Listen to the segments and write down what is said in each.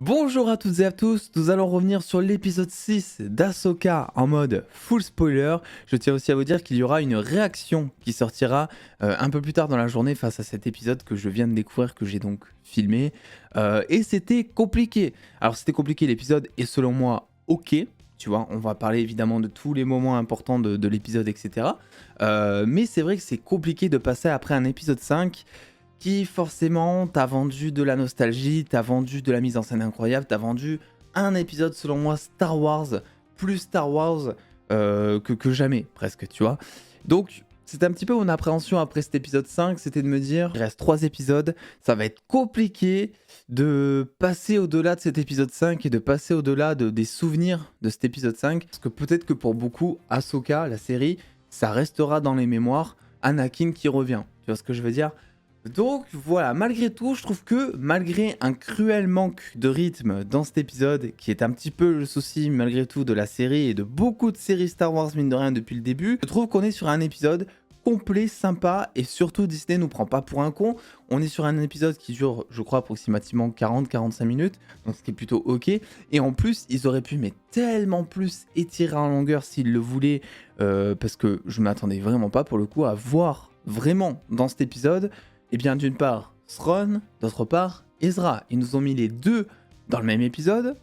Bonjour à toutes et à tous, nous allons revenir sur l'épisode 6 d'Ahsoka en mode full spoiler. Je tiens aussi à vous dire qu'il y aura une réaction qui sortira un peu plus tard dans la journée face à cet épisode que je viens de découvrir, que j'ai donc filmé. Et c'était compliqué. Alors c'était compliqué, l'épisode est selon moi ok. Tu vois, on va parler évidemment de tous les moments importants de l'épisode, etc. Mais c'est vrai que c'est compliqué de passer après un épisode 5 qui forcément t'a vendu de la nostalgie, t'a vendu de la mise en scène incroyable, t'a vendu un épisode selon moi Star Wars, plus Star Wars que jamais presque, tu vois. Donc c'était un petit peu mon appréhension après cet épisode 5, c'était de me dire, il reste 3 épisodes, ça va être compliqué de passer au-delà de cet épisode 5 et de passer au-delà des souvenirs de cet épisode 5, parce que peut-être que pour beaucoup, Ahsoka, la série, ça restera dans les mémoires, Anakin qui revient, tu vois ce que je veux dire. Donc voilà, malgré tout, je trouve que malgré un cruel manque de rythme dans cet épisode, qui est un petit peu le souci malgré tout de la série et de beaucoup de séries Star Wars mine de rien depuis le début, je trouve qu'on est sur un épisode complet, sympa, et surtout Disney nous prend pas pour un con. On est sur un épisode qui dure, je crois, approximativement 40-45 minutes, donc ce qui est plutôt ok. Et en plus, ils auraient pu mais tellement plus étirer en longueur s'ils le voulaient, parce que je m'attendais vraiment pas pour le coup à voir vraiment dans cet épisode. Eh bien, d'une part, Thrawn, d'autre part, Ezra. Ils nous ont mis les deux dans le même épisode,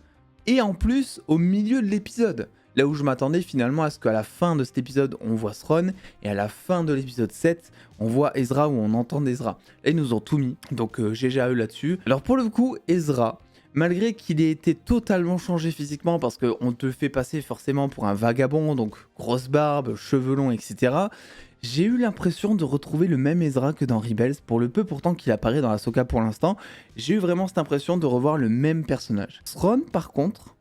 et en plus, au milieu de l'épisode. Là où je m'attendais finalement à ce qu'à la fin de cet épisode, on voit Thrawn, et à la fin de l'épisode 7, on voit Ezra ou on entend Ezra. Là, ils nous ont tout mis, donc GG à eux là-dessus. Alors pour le coup, Ezra, malgré qu'il ait été totalement changé physiquement, parce qu'on te fait passer forcément pour un vagabond, donc grosse barbe, cheveux longs, etc., j'ai eu l'impression de retrouver le même Ezra que dans Rebels, pour le peu pourtant qu'il apparaît dans Ahsoka pour l'instant, j'ai eu vraiment cette impression de revoir le même personnage. Thrawn par contre,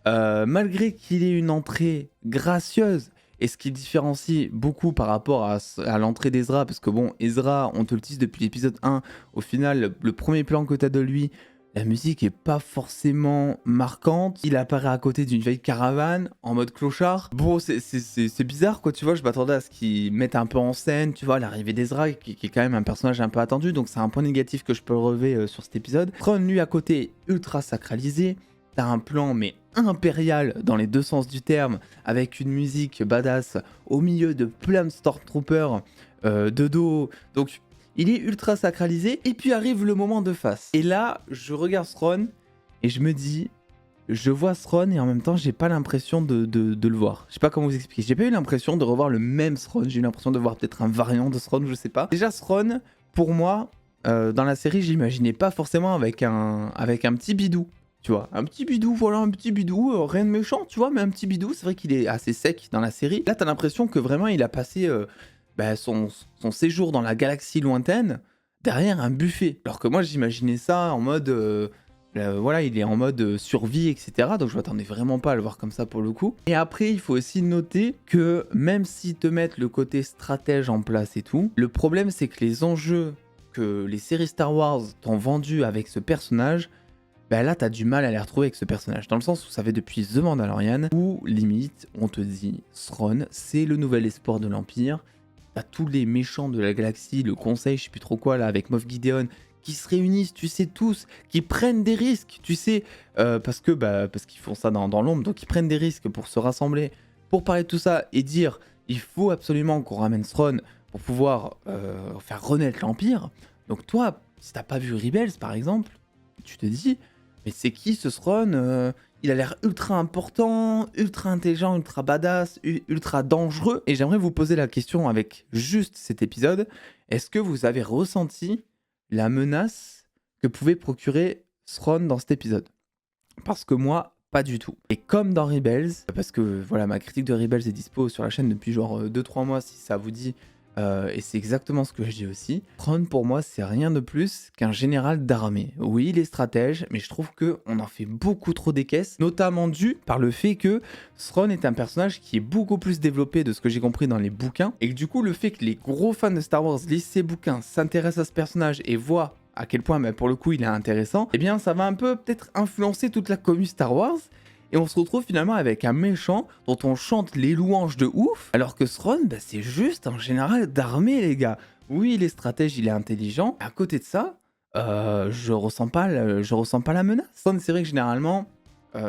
malgré qu'il ait une entrée gracieuse, et ce qui différencie beaucoup par rapport à l'entrée d'Ezra, parce que bon, Ezra, on te le tease depuis l'épisode 1, au final, le premier plan que t'as de lui, la musique est pas forcément marquante. Il apparaît à côté d'une vieille caravane, en mode clochard. Bon, c'est bizarre, quoi, tu vois. Je m'attendais à ce qu'ils mettent un peu en scène, tu vois, l'arrivée d'Ezra, qui est quand même un personnage un peu attendu. Donc, c'est un point négatif que je peux relever sur cet épisode. Thrawn, lui, à côté, ultra sacralisé. T'as un plan, mais impérial dans les deux sens du terme, avec une musique badass au milieu de plein de Stormtroopers de dos. Donc, il est ultra sacralisé, et puis arrive le moment de face. Et là, je regarde Thrawn, et je me dis, je vois Thrawn, et en même temps, j'ai pas l'impression de le voir. Je sais pas comment vous expliquer. J'ai pas eu l'impression de revoir le même Thrawn, j'ai eu l'impression de voir peut-être un variant de Thrawn, je sais pas. Déjà, Thrawn, pour moi, dans la série, j'imaginais pas forcément avec un petit bidou. Tu vois, un petit bidou, voilà, un petit bidou, rien de méchant, tu vois, mais un petit bidou, c'est vrai qu'il est assez sec dans la série. Là, t'as l'impression que vraiment, il a passé son séjour dans la galaxie lointaine derrière un buffet. Alors que moi, j'imaginais ça en mode, voilà, il est en mode survie, etc. Donc je m'attendais vraiment pas à le voir comme ça pour le coup. Et après, il faut aussi noter que même s'ils te mettent le côté stratège en place et tout, le problème, c'est que les enjeux que les séries Star Wars t'ont vendus avec ce personnage, bah là, t'as du mal à les retrouver avec ce personnage. Dans le sens où ça fait depuis The Mandalorian, où limite, on te dit, Thrawn, c'est le nouvel espoir de l'Empire. T'as tous les méchants de la galaxie, le conseil, je sais plus trop quoi, là, avec Moff Gideon, qui se réunissent, tu sais, tous, qui prennent des risques, tu sais, parce qu'ils font ça dans l'ombre, donc ils prennent des risques pour se rassembler, pour parler de tout ça et dire, il faut absolument qu'on ramène Thrawn pour pouvoir faire renaître l'Empire. Donc toi, si t'as pas vu Rebels, par exemple, tu te dis, mais c'est qui ce Thrawn? Il a l'air ultra important, ultra intelligent, ultra badass, ultra dangereux. Et j'aimerais vous poser la question avec juste cet épisode. Est-ce que vous avez ressenti la menace que pouvait procurer Thrawn dans cet épisode? Parce que moi, pas du tout. Et comme dans Rebels, parce que voilà, ma critique de Rebels est dispo sur la chaîne depuis genre 2-3 mois si ça vous dit. Et c'est exactement ce que je dis aussi. Thrawn pour moi c'est rien de plus qu'un général d'armée. Oui il est stratège, mais je trouve qu'on en fait beaucoup trop des caisses, notamment dû par le fait que Thrawn est un personnage qui est beaucoup plus développé de ce que j'ai compris dans les bouquins, et que du coup le fait que les gros fans de Star Wars lisent ces bouquins, s'intéressent à ce personnage et voient à quel point pour le coup il est intéressant, eh bien ça va un peu peut-être influencer toute la commu Star Wars. Et on se retrouve finalement avec un méchant dont on chante les louanges de ouf, alors que Thrawn, c'est juste un général d'armée, les gars. Oui, il est stratège, il est intelligent. À côté de ça, je ressens pas la menace. Son, c'est vrai que généralement,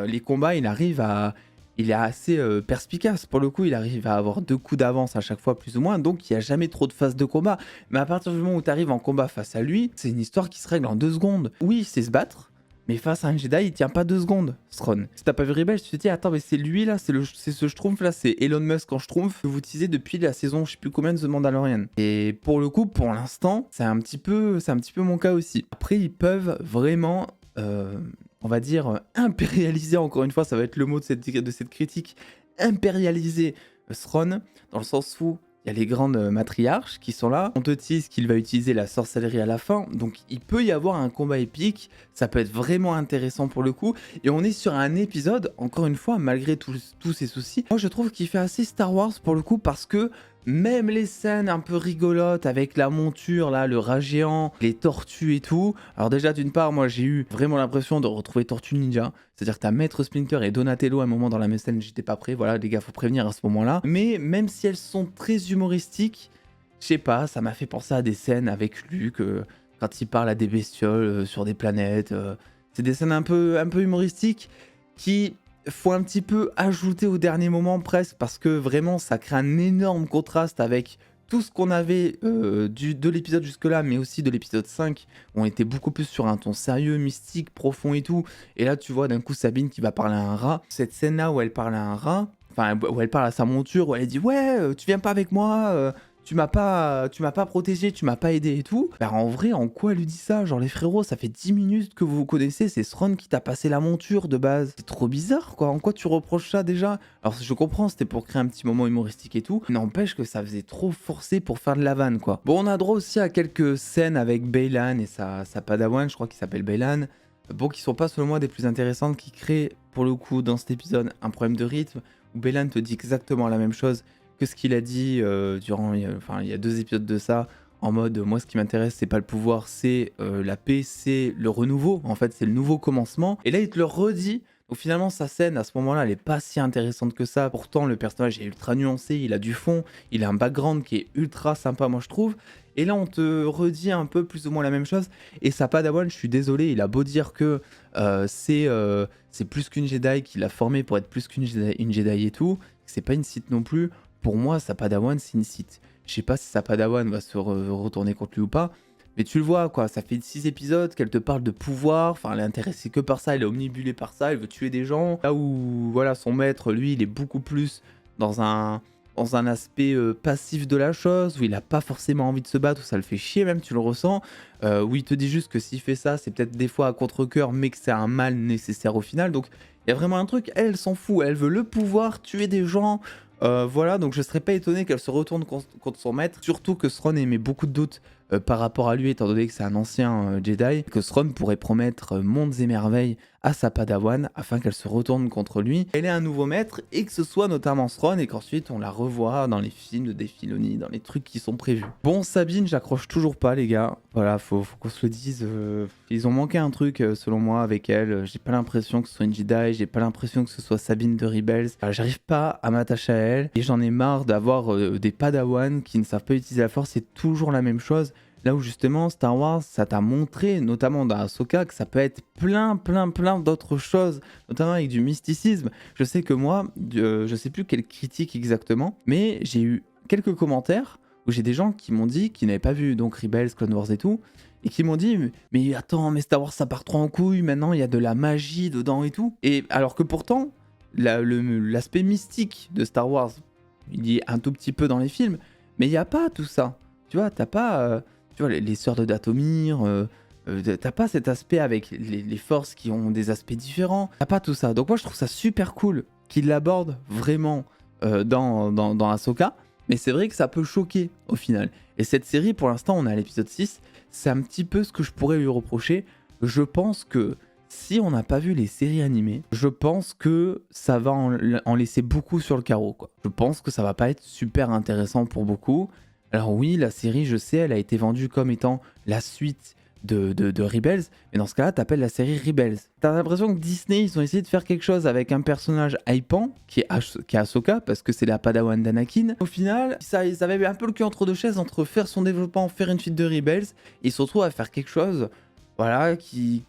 les combats, il est assez perspicace. Pour le coup, il arrive à avoir 2 coups d'avance à chaque fois, plus ou moins, donc il y a jamais trop de phases de combat. Mais à partir du moment où tu arrives en combat face à lui, c'est une histoire qui se règle en 2 secondes. Oui, il sait se battre, mais face à un Jedi, il tient pas 2 secondes, Thrawn. Si t'as pas vu Rebels, tu te dis, attends, mais c'est lui là, c'est ce Schtroumpf là, c'est Elon Musk en Schtroumpf que vous utilisez depuis la saison, je sais plus combien de The Mandalorian. Et pour le coup, pour l'instant, c'est un petit peu mon cas aussi. Après, ils peuvent vraiment, on va dire, impérialiser, encore une fois, ça va être le mot de cette critique, impérialiser Thrawn, dans le sens où il y a les grandes matriarches qui sont là. On te tease qu'il va utiliser la sorcellerie à la fin. Donc il peut y avoir un combat épique. Ça peut être vraiment intéressant pour le coup. Et on est sur un épisode, encore une fois, malgré tous ces soucis. Moi je trouve qu'il fait assez Star Wars pour le coup parce que même les scènes un peu rigolotes avec la monture, là, le rat géant, les tortues et tout. Alors déjà, d'une part, moi j'ai eu vraiment l'impression de retrouver Tortue Ninja. C'est-à-dire que t'as Maître Splinter et Donatello à un moment dans la même scène, j'étais pas prêt. Voilà, les gars, faut prévenir à ce moment-là. Mais même si elles sont très humoristiques, je sais pas, ça m'a fait penser à des scènes avec Luke, quand il parle à des bestioles sur des planètes. C'est des scènes un peu humoristiques qui faut un petit peu ajouter au dernier moment presque parce que vraiment ça crée un énorme contraste avec tout ce qu'on avait de l'épisode jusque-là, mais aussi de l'épisode 5, où on était beaucoup plus sur un ton sérieux, mystique, profond et tout. Et là, tu vois d'un coup Sabine qui va parler à un rat. Cette scène-là où elle parle à un rat, enfin où elle parle à sa monture, où elle dit ouais, tu viens pas avec moi, tu m'as pas protégé, tu m'as pas aidé et tout. Bah en vrai, en quoi elle lui dit ça? Genre les frérots, ça fait 10 minutes que vous vous connaissez, c'est Thrawn qui t'a passé la monture de base. C'est trop bizarre quoi, en quoi tu reproches ça déjà? Alors je comprends, c'était pour créer un petit moment humoristique et tout, n'empêche que ça faisait trop forcé pour faire de la vanne quoi. Bon, on a droit aussi à quelques scènes avec Baylan et sa padawan, je crois qu'il s'appelle Baylan. Bon, qui sont pas selon moi des plus intéressantes, qui créent pour le coup dans cet épisode un problème de rythme, où Baylan te dit exactement la même chose que ce qu'il a dit durant, enfin il y a 2 épisodes de ça, en mode moi ce qui m'intéresse c'est pas le pouvoir, c'est la paix, c'est le renouveau, en fait c'est le nouveau commencement. Et là il te le redit, donc finalement sa scène à ce moment-là elle est pas si intéressante que ça, pourtant le personnage est ultra nuancé, il a du fond, il a un background qui est ultra sympa moi je trouve. Et là on te redit un peu plus ou moins la même chose, et sa padawan, je suis désolé, il a beau dire que c'est plus qu'une Jedi, qu'il a formé pour être plus qu'une Jedi et tout, c'est pas une Sith non plus. Pour moi, sa padawan, c'est une Sith. Je sais pas si sa padawan va se retourner contre lui ou pas, mais tu le vois, quoi. Ça fait 6 épisodes qu'elle te parle de pouvoir. Enfin, elle est intéressée que par ça, elle est omnibulée par ça, elle veut tuer des gens. Là où, voilà, son maître, lui, il est beaucoup plus dans un aspect passif de la chose, où il a pas forcément envie de se battre, où ça le fait chier même, tu le ressens. Où il te dit juste que s'il fait ça, c'est peut-être des fois à contre-cœur, mais que c'est un mal nécessaire au final. Donc, il y a vraiment un truc, elle s'en fout. Elle veut le pouvoir, tuer des gens. Voilà, donc je serais pas étonné qu'elle se retourne contre son maître, surtout que Thrawn émet beaucoup de doutes par rapport à lui, étant donné que c'est un ancien Jedi, que Thrawn pourrait promettre mondes et merveilles à sa padawan afin qu'elle se retourne contre lui. Elle est un nouveau maître et que ce soit notamment Thrawn et qu'ensuite on la revoit dans les films de Filoni, dans les trucs qui sont prévus. Bon, Sabine, j'accroche toujours pas les gars, voilà, faut qu'on se le dise, ils ont manqué un truc selon moi avec elle, j'ai pas l'impression que ce soit une Jedi, j'ai pas l'impression que ce soit Sabine de Rebels, j'arrive pas à m'attacher à elle et j'en ai marre d'avoir des padawans qui ne savent pas utiliser la force, c'est toujours la même chose. Là où justement Star Wars, ça t'a montré, notamment dans Ahsoka, que ça peut être plein d'autres choses, notamment avec du mysticisme. Je sais que moi, je sais plus quelle critique exactement, mais j'ai eu quelques commentaires où j'ai des gens qui m'ont dit, qui n'avaient pas vu donc Rebels, Clone Wars et tout, et qui m'ont dit mais attends, mais Star Wars ça part trop en couille, maintenant il y a de la magie dedans et tout. Et alors que pourtant, l'aspect mystique de Star Wars, il y est un tout petit peu dans les films, mais il n'y a pas tout ça. Tu vois, t'as pas... tu vois, les sœurs de Dathomir, t'as pas cet aspect avec les forces qui ont des aspects différents. T'as pas tout ça. Donc moi, je trouve ça super cool qu'il l'aborde vraiment dans Ahsoka. Mais c'est vrai que ça peut choquer au final. Et cette série, pour l'instant, on est à l'épisode 6. C'est un petit peu ce que je pourrais lui reprocher. Je pense que si on n'a pas vu les séries animées, je pense que ça va en laisser beaucoup sur le carreau, quoi. Je pense que ça va pas être super intéressant pour beaucoup. Alors oui, la série, je sais, elle a été vendue comme étant la suite de Rebels, mais dans ce cas-là, t'appelles la série Rebels. T'as l'impression que Disney, ils ont essayé de faire quelque chose avec un personnage hypant, qui est Ahsoka, parce que c'est la padawan d'Anakin. Au final, ils avaient un peu le cul entre deux chaises, entre faire son développement, faire une suite de Rebels, et ils se retrouvent à faire quelque chose voilà, qui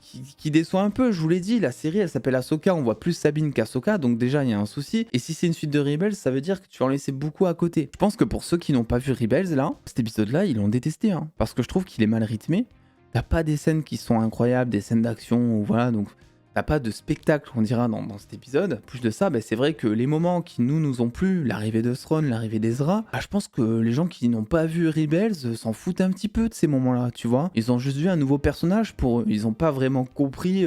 déçoit un peu. Je vous l'ai dit, la série elle s'appelle Ahsoka, on voit plus Sabine qu'Ahsoka, donc déjà il y a un souci. Et si c'est une suite de Rebels, ça veut dire que tu vas en laisser beaucoup à côté. Je pense que pour ceux qui n'ont pas vu Rebels là, cet épisode-là, ils l'ont détesté, hein, parce que je trouve qu'il est mal rythmé. T'as pas des scènes qui sont incroyables, des scènes d'action, voilà, donc t'as pas de spectacle, on dira, dans cet épisode. Plus de ça, bah, c'est vrai que les moments qui nous ont plu, l'arrivée de Thrawn, l'arrivée d'Ezra, bah, je pense que les gens qui n'ont pas vu Rebels s'en foutent un petit peu de ces moments-là, tu vois. Ils ont juste vu un nouveau personnage pour eux. Ils ont pas vraiment compris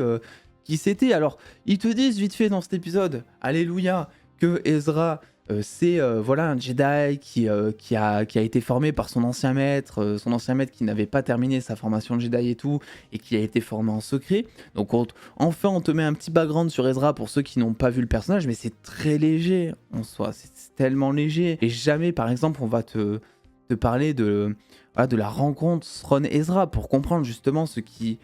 qui c'était. Alors, ils te disent vite fait dans cet épisode, alléluia, que Ezra c'est voilà, un Jedi qui a été formé par son ancien maître qui n'avait pas terminé sa formation de Jedi et tout, et qui a été formé en secret. Donc enfin on te met un petit background sur Ezra pour ceux qui n'ont pas vu le personnage, mais c'est très léger en soi, c'est tellement léger. Et jamais par exemple on va te parler voilà, de la rencontre Thrawn-Ezra pour comprendre justement ce qui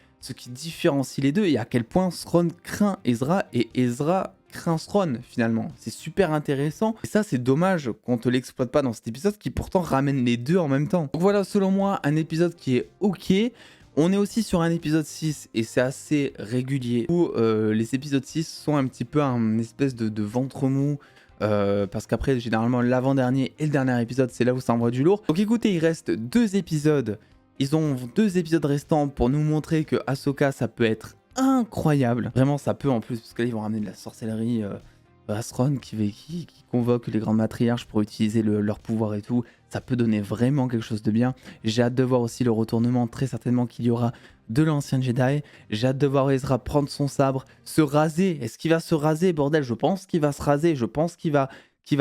différencie les deux et à quel point Thrawn craint Ezra et Ezra craint Thrawn finalement. C'est super intéressant et ça c'est dommage qu'on te l'exploite pas dans cet épisode qui pourtant ramène les deux en même temps. Donc voilà, selon moi un épisode qui est ok. On est aussi sur un épisode 6 et c'est assez régulier où les épisodes 6 sont un petit peu un espèce de ventre mou. Parce qu'après généralement l'avant-dernier et le dernier épisode c'est là où ça envoie du lourd. Donc écoutez, il reste 2 épisodes. Ils ont 2 épisodes restants pour nous montrer que Ahsoka ça peut être incroyable. Vraiment ça peut en plus, parce que là ils vont ramener de la sorcellerie. Thrawn qui convoque les grandes matriarches pour utiliser leur pouvoir et tout. Ça peut donner vraiment quelque chose de bien. J'ai hâte de voir aussi le retournement très certainement qu'il y aura de l'ancien Jedi. J'ai hâte de voir Ezra prendre son sabre, se raser. Est-ce qu'il va se raser, bordel? Je pense qu'il va se raser. Je pense qu'il va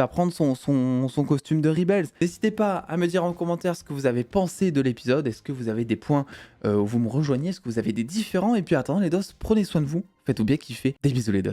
prendre son costume de Rebels. N'hésitez pas à me dire en commentaire ce que vous avez pensé de l'épisode. Est-ce que vous avez des points où vous me rejoignez? Est-ce que vous avez des différents? Et puis attendant les dos, prenez soin de vous. Faites-vous bien kiffer. Des bisous les dos.